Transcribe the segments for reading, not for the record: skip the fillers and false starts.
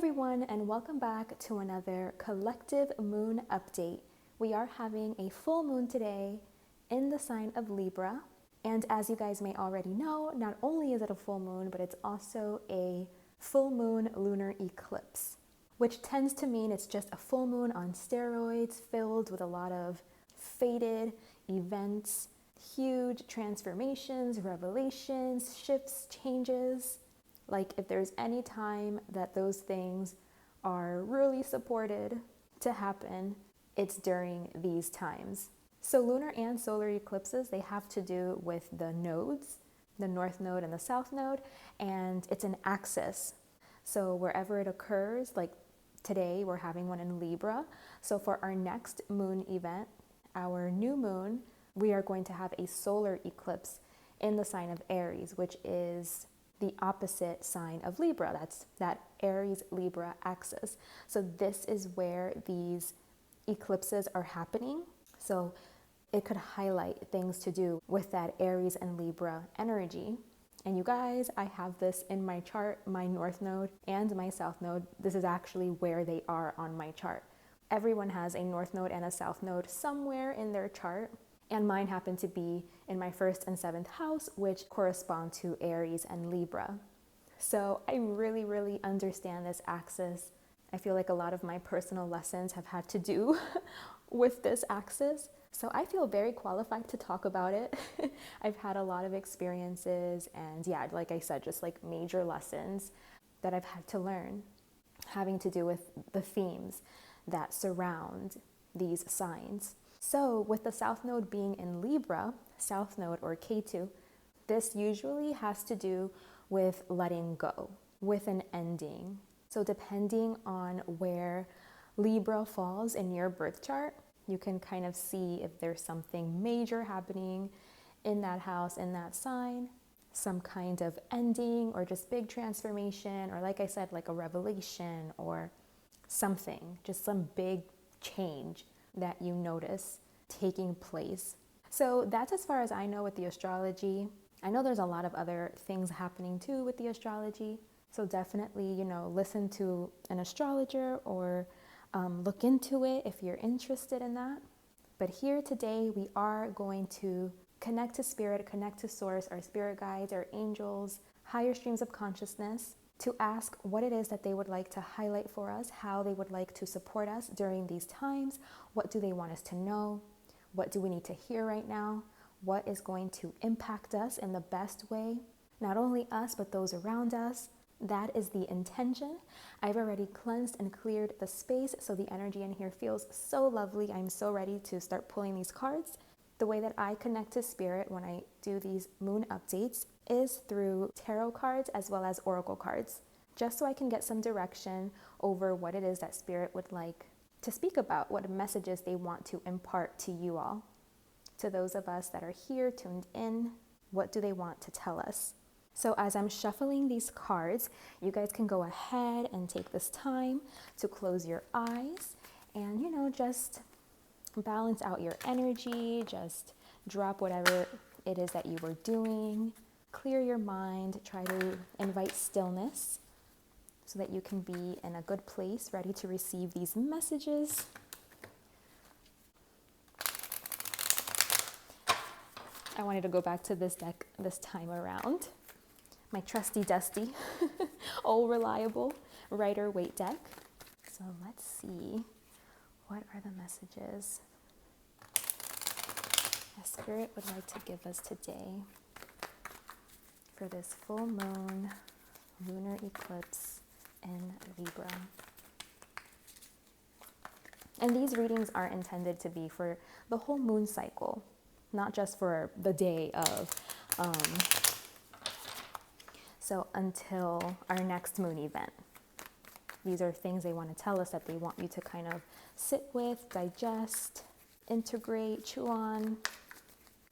everyone, and welcome back to another collective moon update. We are having a full moon today in the sign of Libra. And as you guys may already know, not only is it a full moon, but it's also a full moon lunar eclipse, which tends to mean it's just a full moon on steroids filled with a lot of fated events, huge transformations, revelations, shifts, changes. Like if there's any time that those things are really supported to happen, it's during these times. So lunar and solar eclipses, they have to do with the nodes, the north node and the south node, and it's an axis. So wherever it occurs, like today we're having one in Libra. So for our next moon event, our new moon, we are going to have a solar eclipse in the sign of Aries, which is the opposite sign of Libra. That's that Aries-Libra axis. So this is where these eclipses are happening. So it could highlight things to do with that Aries and Libra energy. And you guys, I have this in my chart, my north node and my south node. This is actually where they are on my chart. Everyone has a north node and a south node somewhere in their chart. And mine happened to be in my 1st and 7th house, which correspond to Aries and Libra. So I really understand this axis. I feel like a lot of my personal lessons have had to do with this axis. So I feel very qualified to talk about it. I've had a lot of experiences and yeah, like I said, just like major lessons that I've had to learn having to do with the themes that surround these signs. So with the South Node being in Libra, South Node or Ketu, this usually has to do with letting go, with an ending. So depending on where Libra falls in your birth chart, you can kind of see if there's something major happening in that house, in that sign, some kind of ending or just big transformation, or like I said, like a revelation or something, just some big change that you notice taking place. So that's as far as I know with the astrology. I know there's a lot of other things happening too with the astrology. So definitely, listen to an astrologer or look into it if you're interested in that. But here today, we are going to connect to spirit, connect to source, our spirit guides, our angels, higher streams of consciousness, to ask what it is that they would like to highlight for us, how they would like to support us during these times. What do they want us to know? What do we need to hear right now? What is going to impact us in the best way? Not only us, but those around us. That is the intention. I've already cleansed and cleared the space, so the energy in here feels so lovely. I'm so ready to start pulling these cards. The way that I connect to spirit when I do these moon updates is through tarot cards as well as oracle cards, just so I can get some direction over what it is that spirit would like to speak about, what messages they want to impart to you all. To those of us that are here tuned in, what do they want to tell us? So as I'm shuffling these cards, you guys can go ahead and take this time to close your eyes and, just balance out your energy, just drop whatever it is that you were doing, clear your mind, try to invite stillness so that you can be in a good place, ready to receive these messages. I wanted to go back to this deck this time around. My trusty dusty, old reliable Rider-Waite deck. So let's see. What are the messages that Spirit would like to give us today for this full moon lunar eclipse in Libra? And these readings are intended to be for the whole moon cycle, not just for the day of, so until our next moon event. These are things they want to tell us that they want you to kind of sit with, digest, integrate, chew on.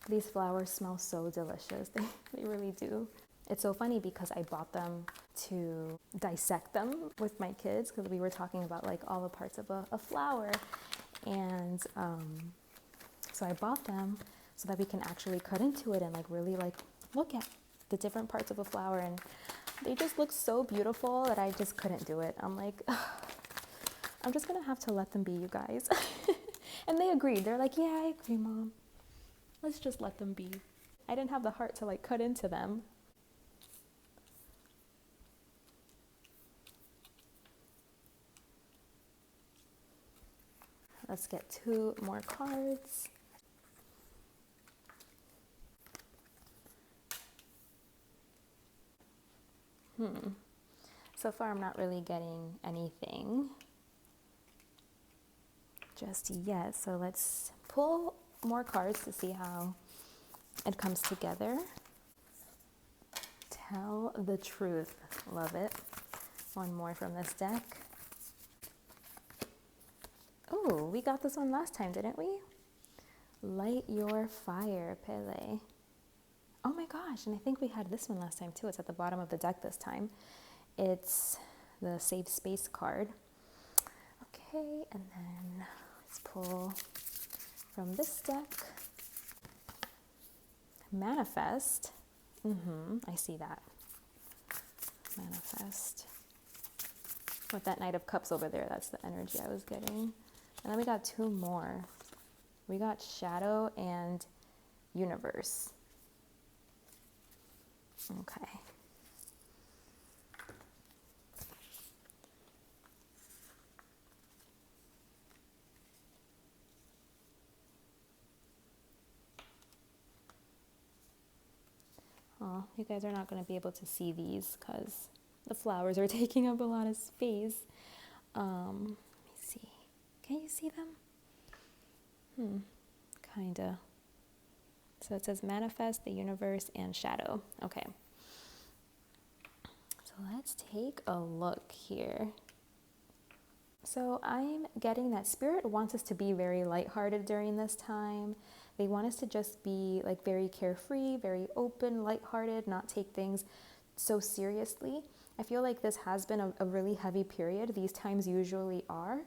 These flowers smell so delicious. They really do. It's so funny because I bought them to dissect them with my kids because we were talking about like all the parts of a flower. And so I bought them so that we can actually cut into it and like really like look at the different parts of a flower. And They just look so beautiful that I just couldn't do it. I'm like, ugh, I'm just gonna have to let them be, you guys. And they agreed. They're like, yeah, I agree, Mom. Let's just let them be. I didn't have the heart to like cut into them. Let's get 2 more cards. So far, I'm not really getting anything just yet. So let's pull more cards to see how it comes together. Tell the truth. Love it. One more from this deck. Oh, we got this one last time, didn't we? Light your fire, Pele. Oh my gosh, and I think we had this one last time too. It's at the bottom of the deck this time. It's the Save Space card. Okay, and then let's pull from this deck. Manifest. I see that. Manifest. With that Knight of Cups over there, that's the energy I was getting. And then we got 2 more. We got Shadow and Universe. Okay. Oh, you guys are not going to be able to see these because the flowers are taking up a lot of space. Let me see. Can you see them? Kinda. So it says Manifest, the Universe, and Shadow. Okay. So let's take a look here. So I'm getting that Spirit wants us to be very lighthearted during this time. They want us to just be like very carefree, very open, lighthearted, not take things so seriously. I feel like this has been a really heavy period. These times usually are.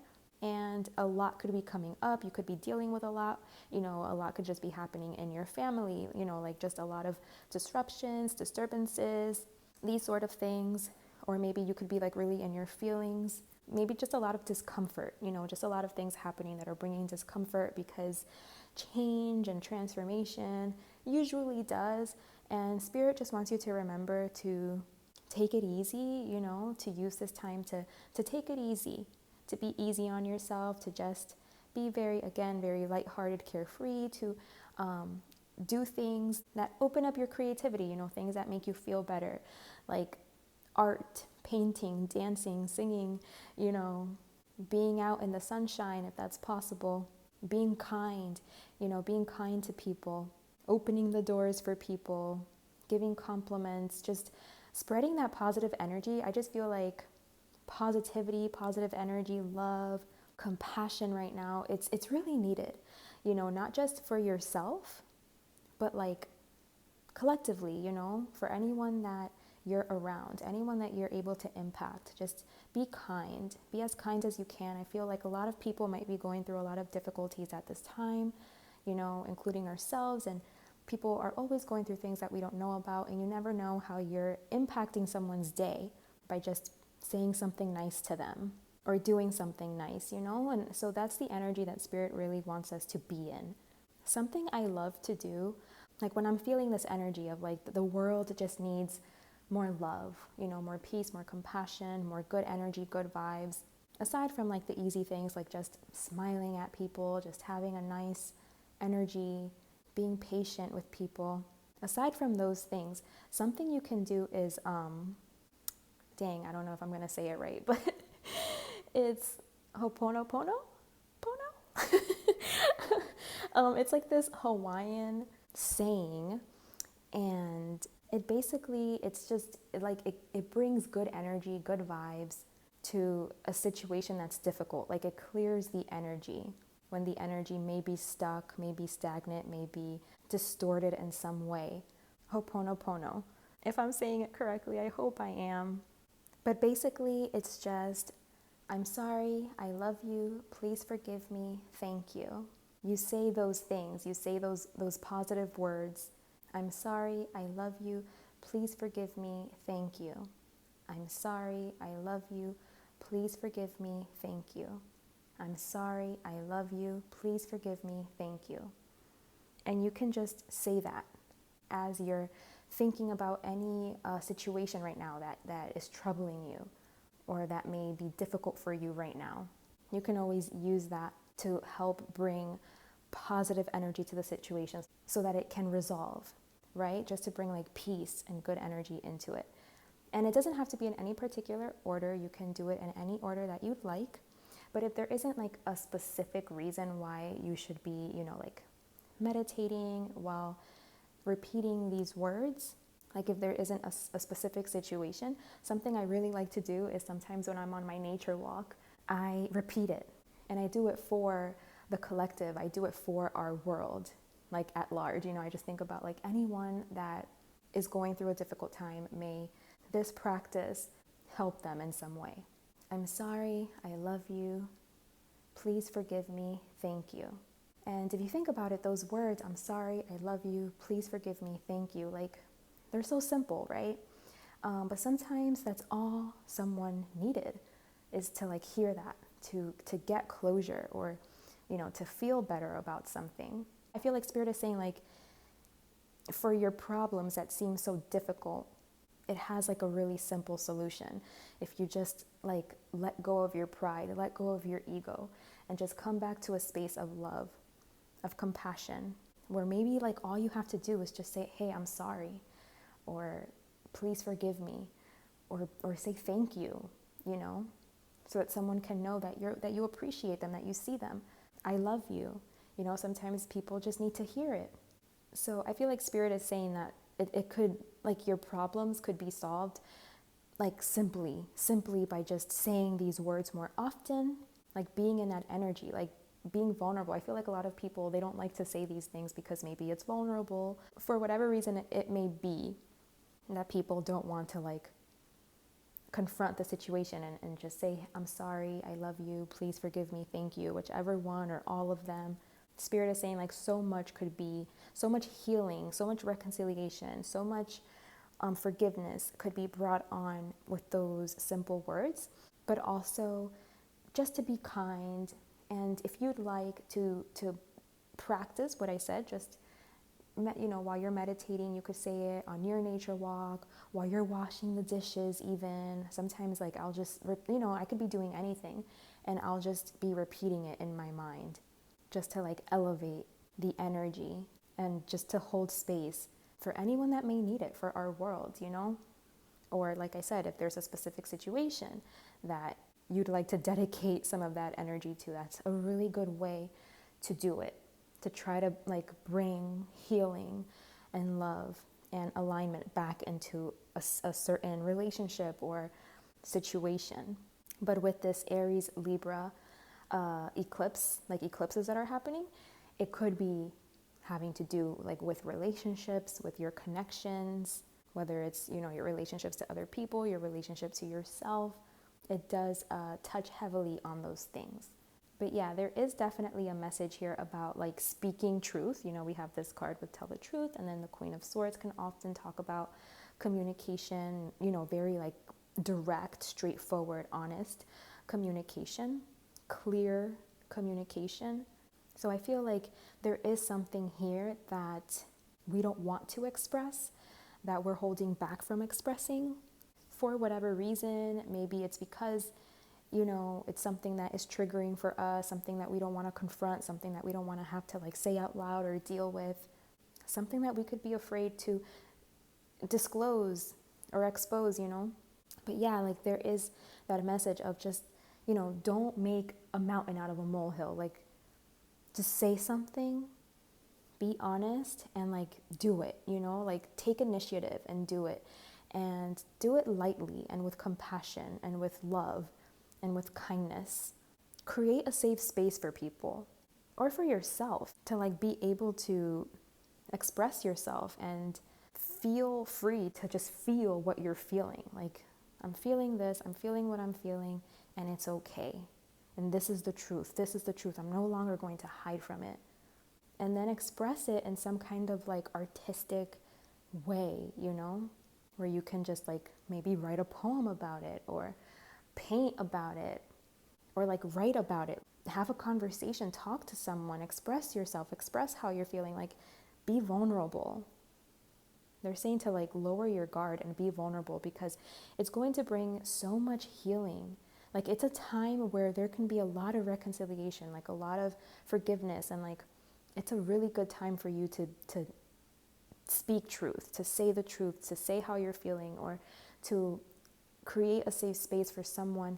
And a lot could be coming up. You could be dealing with a lot. You know, a lot could just be happening in your family. You know, like just a lot of disruptions, disturbances, these sort of things. Or maybe you could be like really in your feelings. Maybe just a lot of discomfort, you know, just a lot of things happening that are bringing discomfort because change and transformation usually does. And Spirit just wants you to remember to take it easy, you know, to use this time to take it easy, to be easy on yourself, to just be very, again, very lighthearted, carefree, to do things that open up your creativity, you know, things that make you feel better, like art, painting, dancing, singing, you know, being out in the sunshine if that's possible, being kind, you know, being kind to people, opening the doors for people, giving compliments, just spreading that positive energy. I just feel like positivity, positive energy, love, compassion right now, it's really needed, you know, not just for yourself, but like collectively, you know, for anyone that you're around, anyone that you're able to impact. Just be kind, be as kind as you can. I feel like a lot of people might be going through a lot of difficulties at this time, you know, including ourselves, and people are always going through things that we don't know about, and you never know how you're impacting someone's day by just saying something nice to them or doing something nice, you know. And so that's the energy that Spirit really wants us to be in. Something I love to do, like when I'm feeling this energy of like the world just needs more love, you know, more peace, more compassion, more good energy, good vibes, aside from like the easy things like just smiling at people, just having a nice energy, being patient with people. Aside from those things, something you can do is, dang, I don't know if I'm going to say it right, but it's Ho'oponopono? It's like this Hawaiian saying, and it's just like it brings good energy, good vibes to a situation that's difficult. Like it clears the energy when the energy may be stuck, may be stagnant, may be distorted in some way. Ho'oponopono. If I'm saying it correctly, I hope I am. But basically, it's just, I'm sorry, I love you, please forgive me, thank you. You say those things, you say those positive words. I'm sorry, I love you, please forgive me, thank you. I'm sorry, I love you, please forgive me, thank you. I'm sorry, I love you, please forgive me, thank you. And you can just say that as you're thinking about any situation right now that is troubling you or that may be difficult for you right now. You can always use that to help bring positive energy to the situation so that it can resolve, right? Just to bring like peace and good energy into it. And it doesn't have to be in any particular order. You can do it in any order that you'd like. But if there isn't like a specific reason why you should be, like meditating while repeating these words, like if there isn't a specific situation, something I really like to do is sometimes when I'm on my nature walk, I repeat it. And I do it for the collective. I do it for our world, like at large. I just think about like anyone that is going through a difficult time, may this practice help them in some way. I'm sorry, I love you, please forgive me, thank you. And if you think about it, those words, I'm sorry, I love you, please forgive me, thank you, like they're so simple, right? But sometimes that's all someone needed, is to like hear that, to get closure, or to feel better about something. I feel like Spirit is saying, like, for your problems that seem so difficult, it has like a really simple solution. If you just like let go of your pride, let go of your ego, and just come back to a space of love, of compassion, where maybe like all you have to do is just say, hey, I'm sorry, or please forgive me, or say thank you, so that someone can know that you appreciate them, that you see them. I love you. Sometimes people just need to hear it. So I feel like Spirit is saying that it could, like, your problems could be solved like simply by just saying these words more often, like being in that energy, like being vulnerable. I feel like a lot of people, they don't like to say these things because maybe it's vulnerable. For whatever reason it may be, that people don't want to like confront the situation and just say, I'm sorry, I love you, please forgive me, thank you, whichever one or all of them. Spirit is saying like so much could be, so much healing, so much reconciliation, so much forgiveness could be brought on with those simple words, but also just to be kind. And if you'd like to practice what I said, just while you're meditating, you could say it on your nature walk, while you're washing the dishes even. Sometimes like I'll just, I could be doing anything and I'll just be repeating it in my mind, just to like elevate the energy and just to hold space for anyone that may need it for our world, Or like I said, if there's a specific situation that you'd like to dedicate some of that energy to, that's a really good way to do it, to try to like bring healing and love and alignment back into a certain relationship or situation. But with this Aries Libra eclipse, like eclipses that are happening, it could be having to do like with relationships, with your connections, whether it's, your relationships to other people, your relationship to yourself. It does touch heavily on those things. But yeah, there is definitely a message here about like speaking truth. We have this card with tell the truth, and then the Queen of Swords can often talk about communication, very like direct, straightforward, honest communication, clear communication. So I feel like there is something here that we don't want to express, that we're holding back from expressing for whatever reason. Maybe it's because it's something that is triggering for us, something that we don't want to confront, something that we don't want to have to like say out loud or deal with, something that we could be afraid to disclose or expose, But yeah, like there is that message of just, don't make a mountain out of a molehill. Like just say something, be honest, and like do it, like take initiative and do it. And do it lightly and with compassion and with love and with kindness. Create a safe space for people or for yourself to like be able to express yourself and feel free to just feel what you're feeling. Like, I'm feeling this, I'm feeling what I'm feeling, and it's okay. And this is the truth. This is the truth. I'm no longer going to hide from it. And then express it in some kind of like artistic way, where you can just like maybe write a poem about it or paint about it or like write about it. Have a conversation, talk to someone, express yourself, express how you're feeling, like be vulnerable. They're saying to like lower your guard and be vulnerable because it's going to bring so much healing. Like it's a time where there can be a lot of reconciliation, like a lot of forgiveness, and like it's a really good time for you to speak truth, to say the truth, to say how you're feeling, or to create a safe space for someone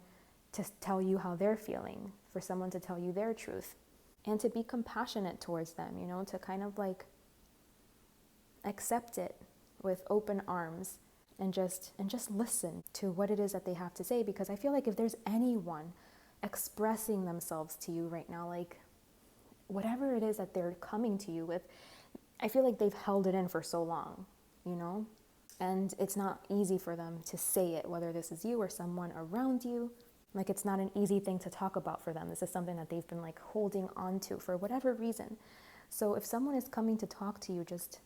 to tell you how they're feeling, for someone to tell you their truth, and to be compassionate towards them, you know, to kind of like accept it with open arms and just listen to what it is that they have to say. Because I feel like if there's anyone expressing themselves to you right now, like whatever it is that they're coming to you with, I feel like they've held it in for so long, you know, and it's not easy for them to say it, whether this is you or someone around you. Like it's not an easy thing to talk about for them. This is something that they've been like holding on to for whatever reason. So if someone is coming to talk to you, just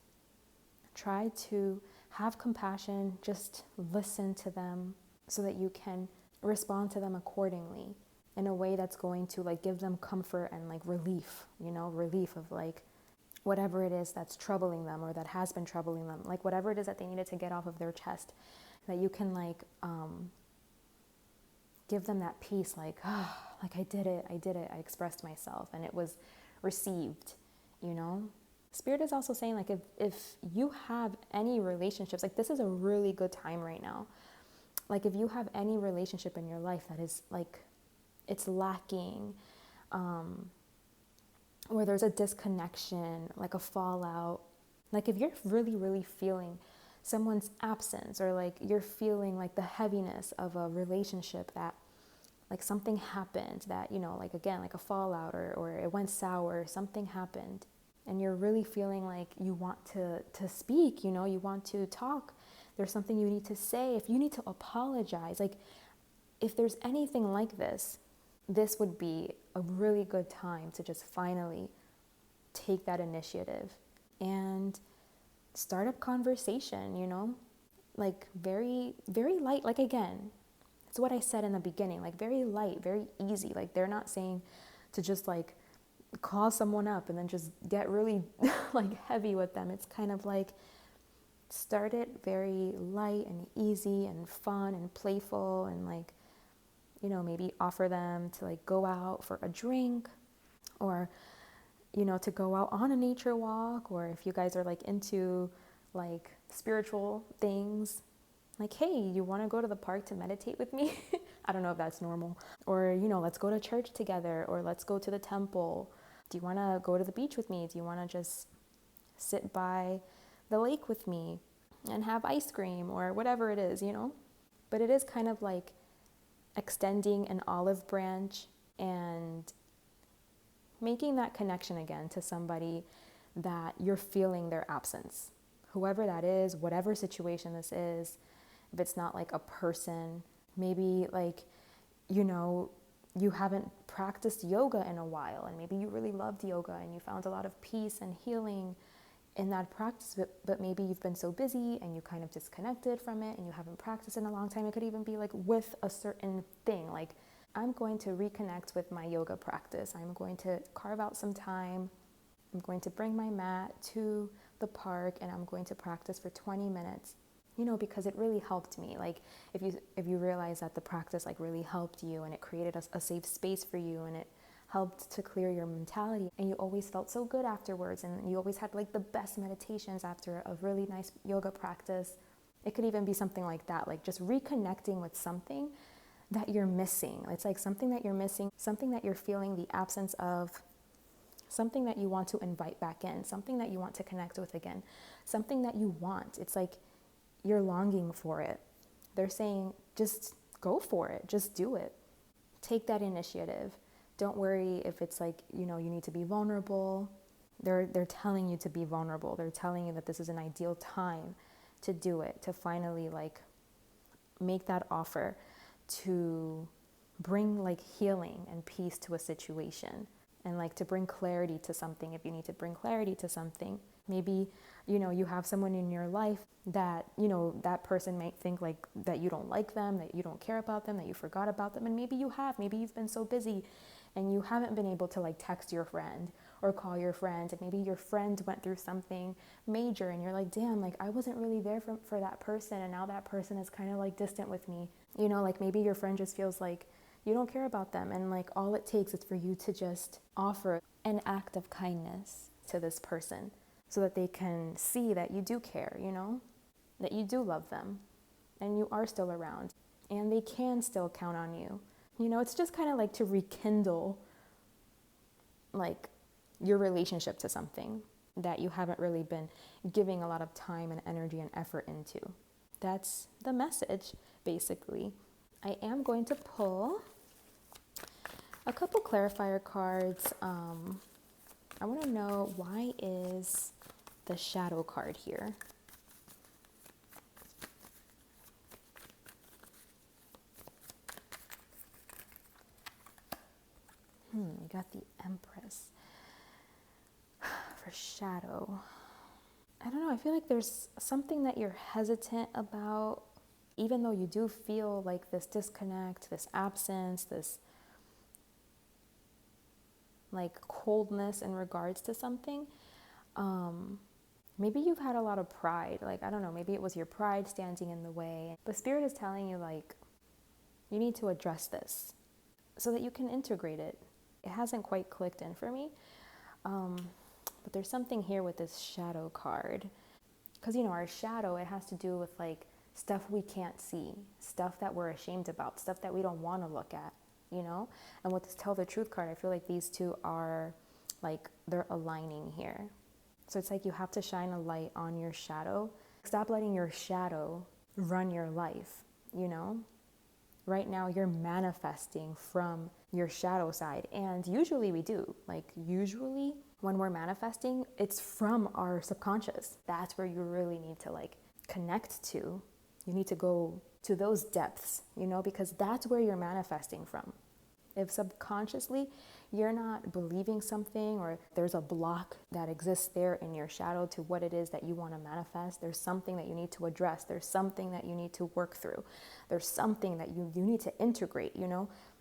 try to have compassion, just listen to them so that you can respond to them accordingly in a way that's going to like give them comfort and like relief, you know, relief of like whatever it is that's troubling them or that has been troubling them, like whatever it is that they needed to get off of their chest, that you can like give them that peace, like, oh, like I did it, I expressed myself and it was received, you know. Spirit is also saying like if you have any relationships, like this is a really good time right now. Like if you have any relationship in your life that is like it's lacking, or there's a disconnection, like a fallout, like if you're really, really feeling someone's absence, or like you're feeling like the heaviness of a relationship, that like something happened that, you know, like again, like a fallout, or it went sour, something happened, and you're really feeling like you want to speak, you know, you want to talk, there's something you need to say, if you need to apologize, like if there's anything like this, this would be a really good time to just finally take that initiative and start up conversation, you know, like very, very light. Like again, it's what I said in the beginning, like very light, very easy. Like they're not saying to just like call someone up and then just get really like heavy with them. It's kind of like start it very light and easy and fun and playful, and like, you know, maybe offer them to like go out for a drink, or, you know, to go out on a nature walk, or if you guys are like into like spiritual things, like, hey, you want to go to the park to meditate with me? I don't know if that's normal. Or, you know, let's go to church together, or let's go to the temple. Do you want to go to the beach with me? Do you want to just sit by the lake with me and have ice cream, or whatever it is, you know? But it is kind of like extending an olive branch and making that connection again to somebody that you're feeling their absence, whoever that is, whatever situation this is. If it's not like a person, maybe like, you know, you haven't practiced yoga in a while, and maybe you really loved yoga and you found a lot of peace and healing in that practice, but maybe you've been so busy and you kind of disconnected from it and you haven't practiced in a long time. It could even be like with a certain thing, like I'm going to reconnect with my yoga practice. I'm going to carve out some time. I'm going to bring my mat to the park and I'm going to practice for 20 minutes, you know, because it really helped me. Like if you realize that the practice like really helped you and it created a safe space for you and it helped to clear your mentality, and you always felt so good afterwards, and you always had like the best meditations after a really nice yoga practice. It could even be something like that, like just reconnecting with something that you're missing. It's like something that you're missing, something that you're feeling the absence of, something that you want to invite back in, something that you want to connect with again, something that you want. It's like you're longing for it. They're saying just go for it, just do it. Take that initiative. Don't worry if it's like, you know, you need to be vulnerable. They're telling you to be vulnerable. They're telling you that this is an ideal time to do it, to finally like make that offer, to bring like healing and peace to a situation, and like to bring clarity to something if you need to bring clarity to something. Maybe, you have someone in your life that, that person might think like that you don't like them, that you don't care about them, that you forgot about them. And maybe you have, maybe you've been so busy and you haven't been able to like text your friend or call your friend. And maybe your friend went through something major and you're like, damn, like I wasn't really there for that person. And now that person is kind of like distant with me. Like maybe your friend just feels like you don't care about them. And like all it takes is for you to just offer an act of kindness to this person so that they can see that you do care, that you do love them and you are still around and they can still count on you. It's just kind of like to rekindle like your relationship to something that you haven't really been giving a lot of time and energy and effort into. That's the message, basically. I am going to pull a couple clarifier cards. I want to know, why is the shadow card here? You got the Empress for shadow. I don't know, I feel like there's something that you're hesitant about, even though you do feel like this disconnect, this absence, this like coldness in regards to something. Maybe you've had a lot of pride. Like, I don't know, maybe it was your pride standing in the way. But Spirit is telling you like, you need to address this so that you can integrate it. It hasn't quite clicked in for me. But there's something here with this shadow card. Because, our shadow, it has to do with like stuff we can't see, stuff that we're ashamed about, stuff that we don't want to look at, And with this Tell the Truth card, I feel like these two are like, they're aligning here. So it's like you have to shine a light on your shadow. Stop letting your shadow run your life, Right now you're manifesting from your shadow side. And usually we do. Like usually when we're manifesting, it's from our subconscious. That's where you really need to like connect to. You need to go to those depths, because that's where you're manifesting from. If subconsciously you're not believing something, or there's a block that exists there in your shadow to what it is that you want to manifest, there's something that you need to address, there's something that you need to work through, there's something that you need to integrate,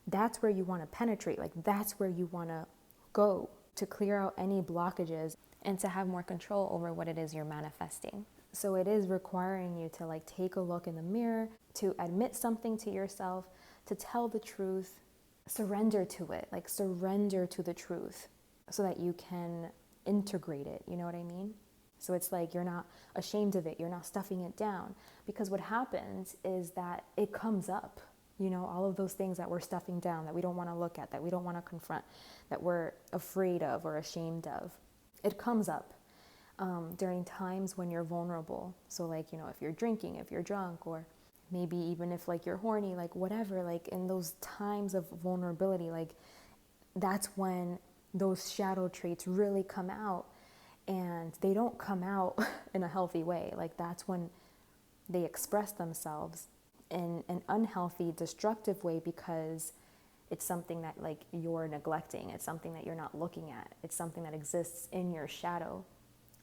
that's where you want to penetrate. Like that's where you want to go to clear out any blockages and to have more control over what it is you're manifesting. So it is requiring you to like take a look in the mirror, to admit something to yourself, to tell the truth, surrender to it, like surrender to the truth so that you can integrate it. You know what I mean? So it's like you're not ashamed of it. You're not stuffing it down, because what happens is that it comes up, all of those things that we're stuffing down, that we don't want to look at, that we don't want to confront, that we're afraid of or ashamed of. It comes up during times when you're vulnerable. So like, if you're drinking, if you're drunk, or maybe even if like you're horny, like whatever, like in those times of vulnerability, like that's when those shadow traits really come out, and they don't come out in a healthy way. Like that's when they express themselves in an unhealthy, destructive way, because it's something that like you're neglecting. It's something that you're not looking at. It's something that exists in your shadow.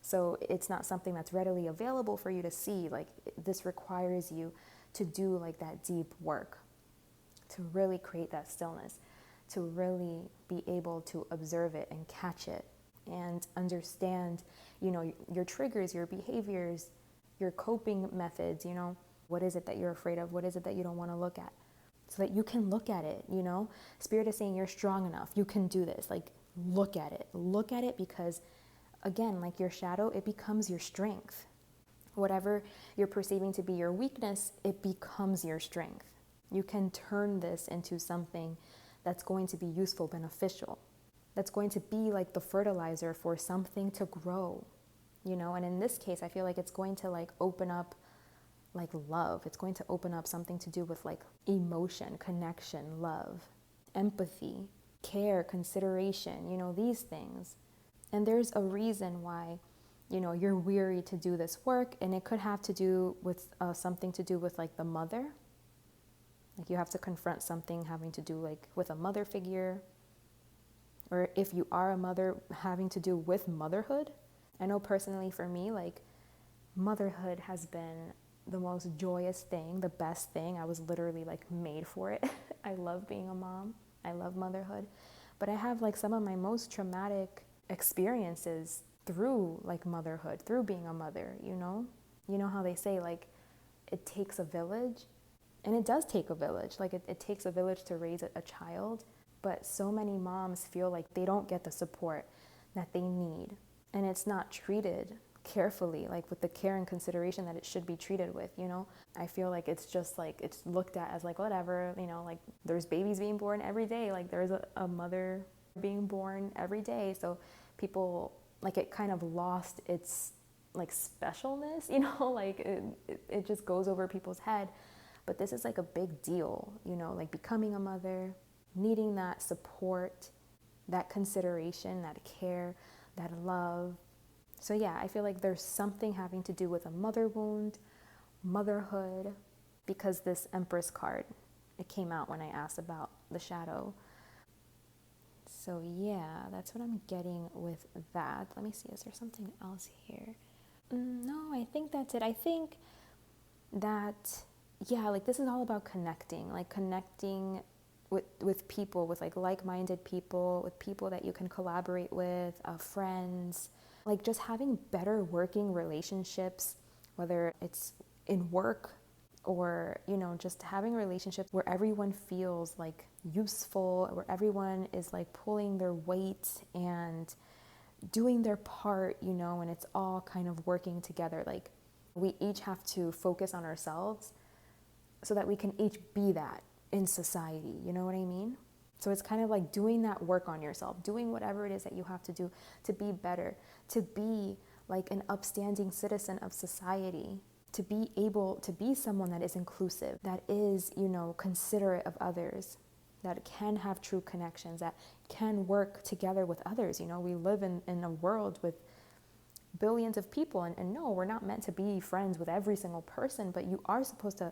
So it's not something that's readily available for you to see. Like this requires you to do like that deep work, to really create that stillness, to really be able to observe it and catch it and understand, your triggers, your behaviors, your coping methods, what is it that you're afraid of? What is it that you don't want to look at? So that you can look at it, Spirit is saying you're strong enough. You can do this. Like, look at it, because again, like your shadow, it becomes your strength. Whatever you're perceiving to be your weakness, it becomes your strength. You can turn this into something that's going to be useful, beneficial, that's going to be like the fertilizer for something to grow, And in this case, I feel like it's going to like open up like love. It's going to open up something to do with like emotion, connection, love, empathy, care, consideration, these things. And there's a reason why, you're weary to do this work, and it could have to do with something to do with like the mother. Like you have to confront something having to do like with a mother figure, or if you are a mother, having to do with motherhood. I know personally for me, like, motherhood has been the most joyous thing, the best thing. I was literally like made for it. I love being a mom. I love motherhood. But I have like some of my most traumatic experiences through like motherhood, through being a mother, you know? You know how they say like it takes a village? And it does take a village. Like it takes a village to raise a child. But so many moms feel like they don't get the support that they need. And it's not treated carefully, like with the care and consideration that it should be treated with, you know? I feel like it's just like, it's looked at as like, whatever, you know, like there's babies being born every day. Like there's a mother being born every day. So people, like it kind of lost its like specialness, you know, like it just goes over people's head. But this is like a big deal, you know, like becoming a mother, needing that support, that consideration, that care, that love. So yeah, I feel like there's something having to do with a mother wound, motherhood, because this Empress card, it came out when I asked about the shadow. So yeah, that's what I'm getting with that. Let me see, is there something else here? No, I think that's it. I think that, yeah, like this is all about connecting, like connecting with people, with like-minded people, with people that you can collaborate with, friends, like just having better working relationships, whether it's in work or, you know, just having relationships where everyone feels like useful, where everyone is like pulling their weight and doing their part, you know, and it's all kind of working together. Like we each have to focus on ourselves so that we can each be that in society, you know what I mean? So it's kind of like doing that work on yourself, doing whatever it is that you have to do to be better, to be like an upstanding citizen of society, to be able to be someone that is inclusive, that is, you know, considerate of others, that can have true connections, that can work together with others. You know, we live in a world with billions of people, and no, we're not meant to be friends with every single person, but you are supposed to,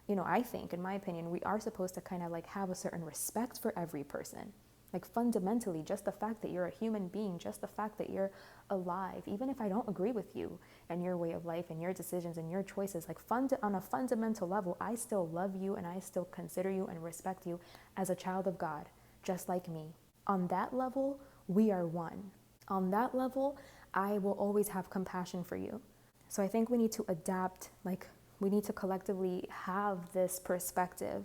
you know, I think, in my opinion, we are supposed to kind of like have a certain respect for every person. Like fundamentally, just the fact that you're a human being, just the fact that you're alive, even if I don't agree with you and your way of life and your decisions and your choices, like on a fundamental level, I still love you and I still consider you and respect you as a child of God, just like me. On that level, we are one. On that level, I will always have compassion for you. So I think we need to adapt, like we need to collectively have this perspective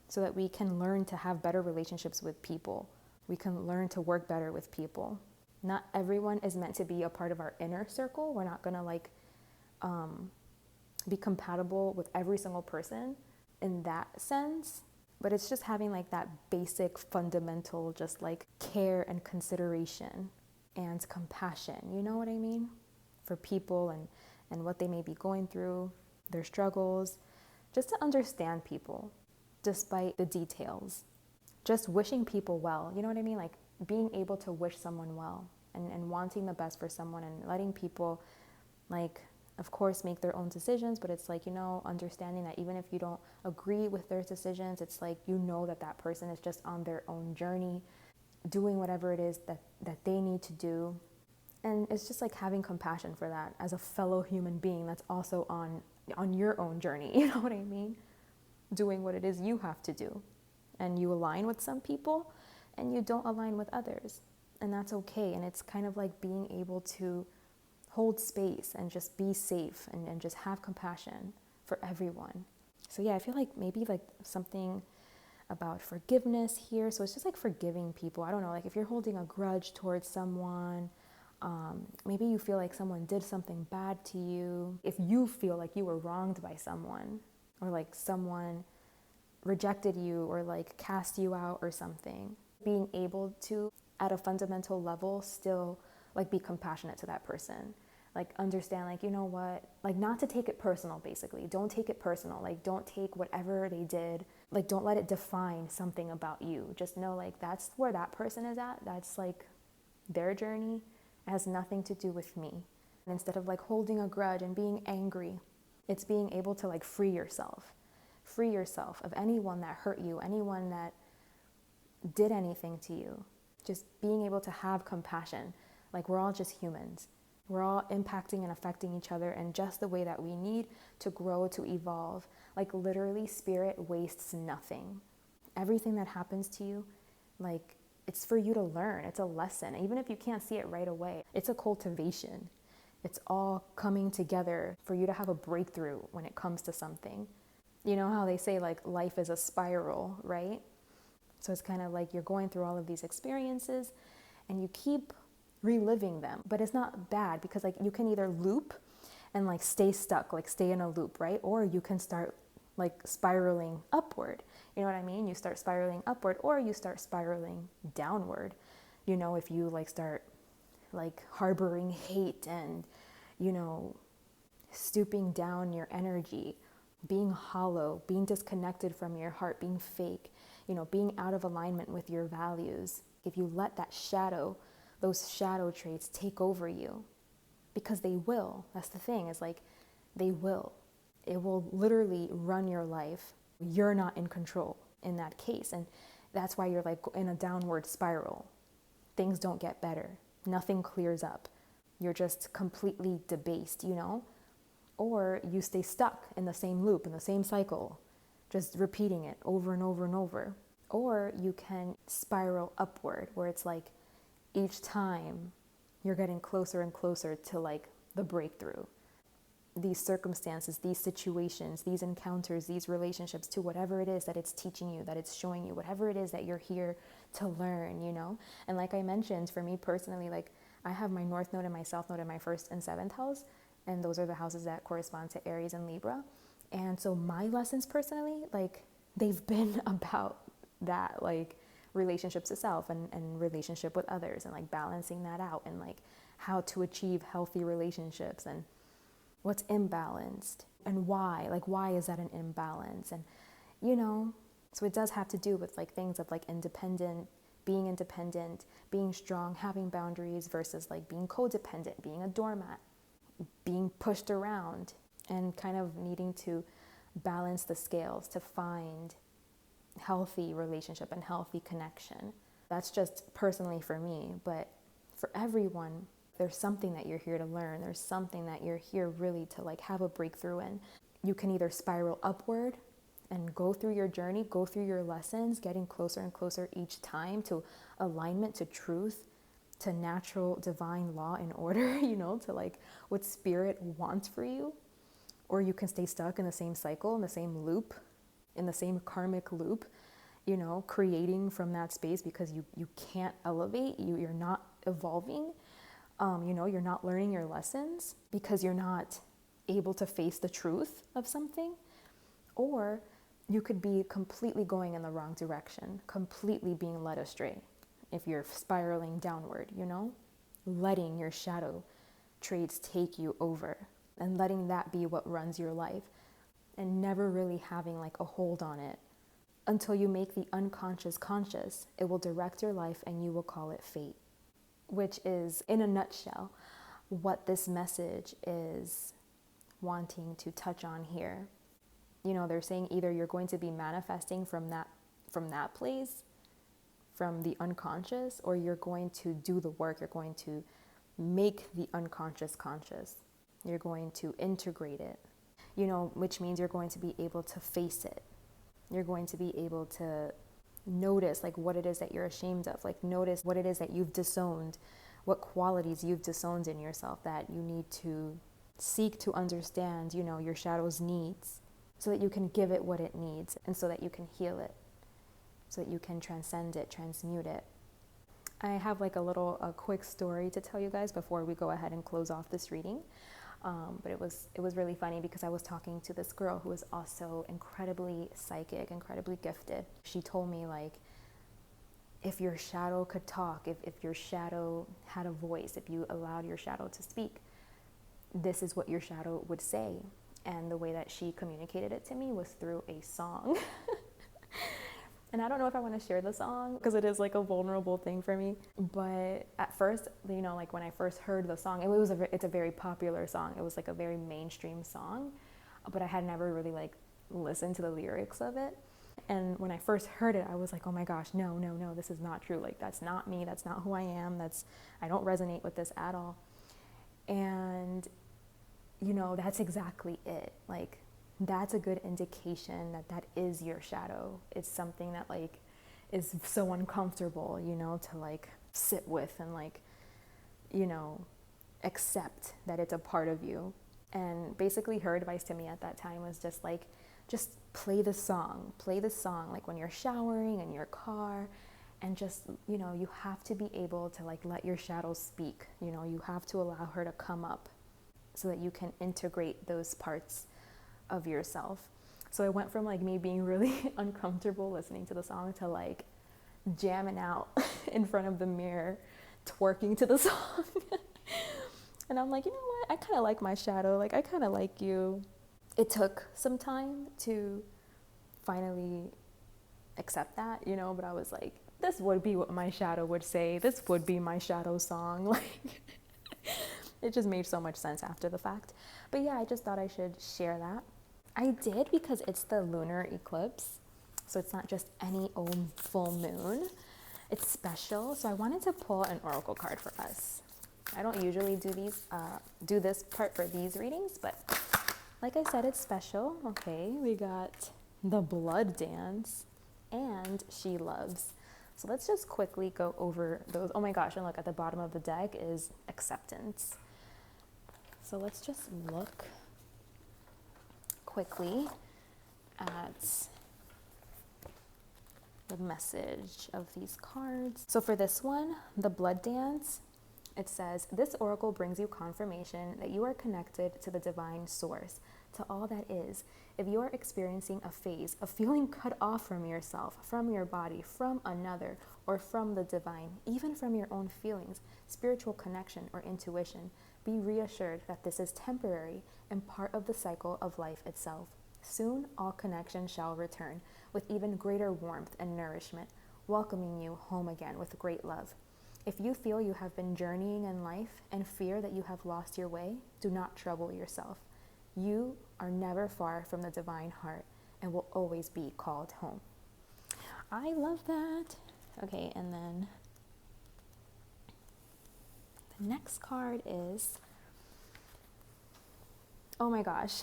so that we can learn to have better relationships with people. We can learn to work better with people. Not everyone is meant to be a part of our inner circle. We're not gonna like be compatible with every single person in that sense. But it's just having like that basic fundamental just like care and consideration and compassion, you know what I mean? For people and what they may be going through, their struggles, just to understand people despite the details. Just wishing people well, you know what I mean? Like being able to wish someone well and wanting the best for someone and letting people, like, of course, make their own decisions, but it's like, you know, understanding that even if you don't agree with their decisions, it's like, you know, that person is just on their own journey, doing whatever it is that they need to do. And it's just like having compassion for that as a fellow human being that's also on your own journey, you know what I mean? Doing what it is you have to do. And you align with some people and you don't align with others. And that's okay. And it's kind of like being able to hold space and just be safe and just have compassion for everyone. So yeah, I feel like maybe like something about forgiveness here. So it's just like forgiving people. I don't know, like if you're holding a grudge towards someone, maybe you feel like someone did something bad to you. If you feel like you were wronged by someone, or like someone rejected you or like cast you out or something, being able to, at a fundamental level, still like be compassionate to that person. Like understand, like, you know what, like not to take it personal, basically. Don't take it personal. Like don't take whatever they did, like don't let it define something about you. Just know like that's where that person is at. That's like their journey. It has nothing to do with me. And instead of like holding a grudge and being angry, it's being able to like free yourself of anyone that hurt you, anyone that did anything to you. Just being able to have compassion. Like we're all just humans. We're all impacting and affecting each other in just the way that we need to grow, to evolve. Like literally, spirit wastes nothing. Everything that happens to you, like it's for you to learn. It's a lesson. Even if you can't see it right away, it's a cultivation. It's all coming together for you to have a breakthrough when it comes to something. You know how they say like life is a spiral, right? So it's kind of like you're going through all of these experiences and you keep reliving them, but it's not bad because like you can either loop and like stay stuck, like stay in a loop, right? Or you can start like spiraling upward. You know what I mean? You start spiraling upward or you start spiraling downward. You know, if you like start like harboring hate and, you know, stooping down your energy, being hollow, being disconnected from your heart, being fake, you know, being out of alignment with your values. If you let that shadow, those shadow traits take over you, because they will. That's the thing, is like they will. It will literally run your life. You're not in control in that case. And that's why you're like in a downward spiral. Things don't get better. Nothing clears up. You're just completely debased, you know? Or you stay stuck in the same loop, in the same cycle, just repeating it over and over and over. Or you can spiral upward, where it's like each time you're getting closer and closer to like the breakthrough. These circumstances, these situations, these encounters, these relationships, to whatever it is that it's teaching you, that it's showing you, whatever it is that you're here to learn, you know? And like I mentioned, for me personally, like I have my North Node and my South Node in my 1st and 7th house, and those are the houses that correspond to Aries and Libra. And so my lessons personally, like they've been about that, like relationships itself and relationship with others, and like balancing that out, and like how to achieve healthy relationships, and what's imbalanced and why, like why is that an imbalance? And you know, so it does have to do with like things of like being strong, having boundaries, versus like being codependent, being a doormat, being pushed around, and kind of needing to balance the scales to find healthy relationship and healthy connection. That's just personally for me, but for everyone, there's something that you're here to learn. There's something that you're here really to like have a breakthrough in. You can either spiral upward and go through your journey, go through your lessons, getting closer and closer each time to alignment, to truth, to natural divine law and order, you know, to like what spirit wants for you. Or you can stay stuck in the same cycle, in the same loop, in the same karmic loop, you know, creating from that space because you can't elevate, you're not evolving, you know, you're not learning your lessons because you're not able to face the truth of something. Or you could be completely going in the wrong direction, completely being led astray if you're spiraling downward, you know, letting your shadow traits take you over and letting that be what runs your life, and never really having like a hold on it until you make the unconscious conscious. It will direct your life and you will call it fate, which is, in a nutshell, what this message is wanting to touch on here. You know, they're saying either you're going to be manifesting from that place, from the unconscious, or you're going to do the work. You're going to make the unconscious conscious. You're going to integrate it, you know, which means you're going to be able to face it. You're going to be able to notice like what it is that you're ashamed of, like notice what it is that you've disowned, what qualities you've disowned in yourself that you need to seek to understand, you know, your shadow's needs, so that you can give it what it needs, and so that you can heal it, so that you can transcend it, transmute it. I have like a quick story to tell you guys before we go ahead and close off this reading. But it was really funny because I was talking to this girl who is also incredibly psychic, incredibly gifted. She told me, like, if your shadow could talk, if your shadow had a voice, if you allowed your shadow to speak, this is what your shadow would say. And the way that she communicated it to me was through a song. And I don't know if I want to share the song because it is like a vulnerable thing for me. But at first, you know, like when I first heard the song, it's a very popular song. It was like a very mainstream song, but I had never really like listened to the lyrics of it. And when I first heard it, I was like, oh my gosh, no, this is not true. Like, that's not me. That's not who I am. I don't resonate with this at all. And, that's exactly it. Like, that's a good indication that that is your shadow. It's something that, like, is so uncomfortable, to, like, sit with and, like, accept that it's a part of you. And basically her advice to me at that time was just like, just play the song, like when you're showering in your car, and just, you have to be able to, like, let your shadow speak. You have to allow her to come up so that you can integrate those parts of yourself. So I went from, like, me being really uncomfortable listening to the song to, like, jamming out in front of the mirror, twerking to the song. And I'm like, you know what? I kind of like my shadow. Like, I kind of like you. It took some time to finally accept that, but I was like, this would be what my shadow would say. This would be my shadow song. Like, it just made so much sense after the fact. But yeah, I just thought I should share that. I did because it's the lunar eclipse. So it's not just any old full moon. It's special. So I wanted to pull an oracle card for us. I don't usually do this part for these readings, but like I said, it's special. Okay, we got the blood dance and she loves. So let's just quickly go over those. Oh my gosh, and look, at the bottom of the deck is acceptance. So let's just look quickly at the message of these cards. So for this one, the blood dance, it says, this oracle brings you confirmation that you are connected to the divine source, to all that is. If you are experiencing a phase of feeling cut off from yourself, from your body, from another, or from the divine, even from your own feelings, spiritual connection, or intuition, be reassured that this is temporary and part of the cycle of life itself. Soon, all connection shall return with even greater warmth and nourishment, welcoming you home again with great love. If you feel you have been journeying in life and fear that you have lost your way, do not trouble yourself. You are never far from the divine heart and will always be called home. I love that. Okay, and then the next card is, oh my gosh.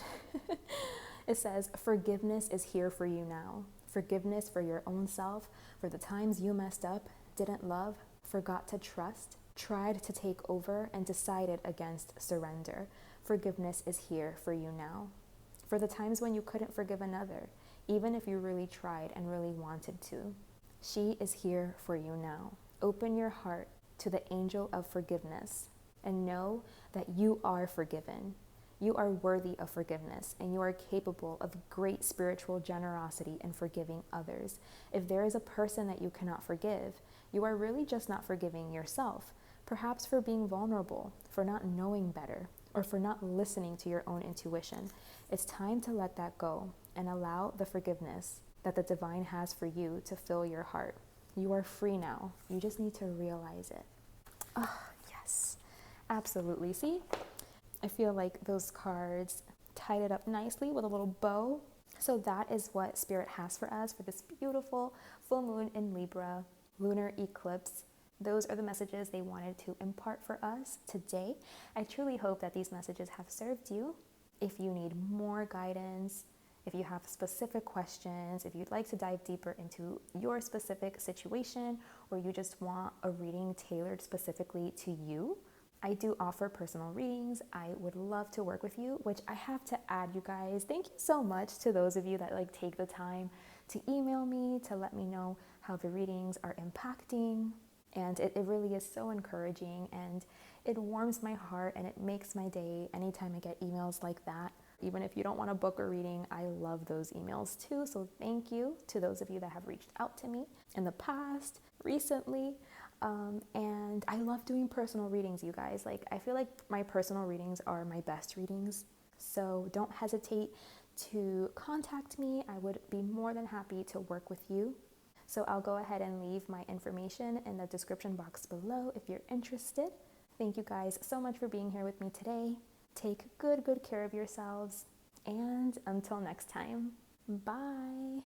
It says, forgiveness is here for you now. Forgiveness for your own self, for the times you messed up, didn't love, forgot to trust, tried to take over, and decided against surrender. Forgiveness is here for you now. For the times when you couldn't forgive another, even if you really tried and really wanted to. She is here for you now. Open your heart to the angel of forgiveness and know that you are forgiven. You are worthy of forgiveness, and you are capable of great spiritual generosity in forgiving others. If there is a person that you cannot forgive, you are really just not forgiving yourself, perhaps for being vulnerable, for not knowing better, or for not listening to your own intuition. It's time to let that go and allow the forgiveness that the divine has for you to fill your heart. You are free now. You just need to realize it. Oh, yes, absolutely. See? I feel like those cards tied it up nicely with a little bow. So that is what Spirit has for us for this beautiful full moon in Libra, lunar eclipse. Those are the messages they wanted to impart for us today. I truly hope that these messages have served you. If you need more guidance, if you have specific questions, if you'd like to dive deeper into your specific situation, or you just want a reading tailored specifically to you, I do offer personal readings. I would love to work with you, which I have to add, you guys. Thank you so much to those of you that take the time to email me to let me know how the readings are impacting. And it really is so encouraging, and it warms my heart and it makes my day anytime I get emails like that. Even if you don't want to book a reading, I love those emails too. So thank you to those of you that have reached out to me in the past, recently. And I love doing personal readings, you guys. I feel like my personal readings are my best readings. So don't hesitate to contact me. I would be more than happy to work with you. So I'll go ahead and leave my information in the description box below if you're interested. Thank you guys so much for being here with me today. Take good care of yourselves. And until next time, bye.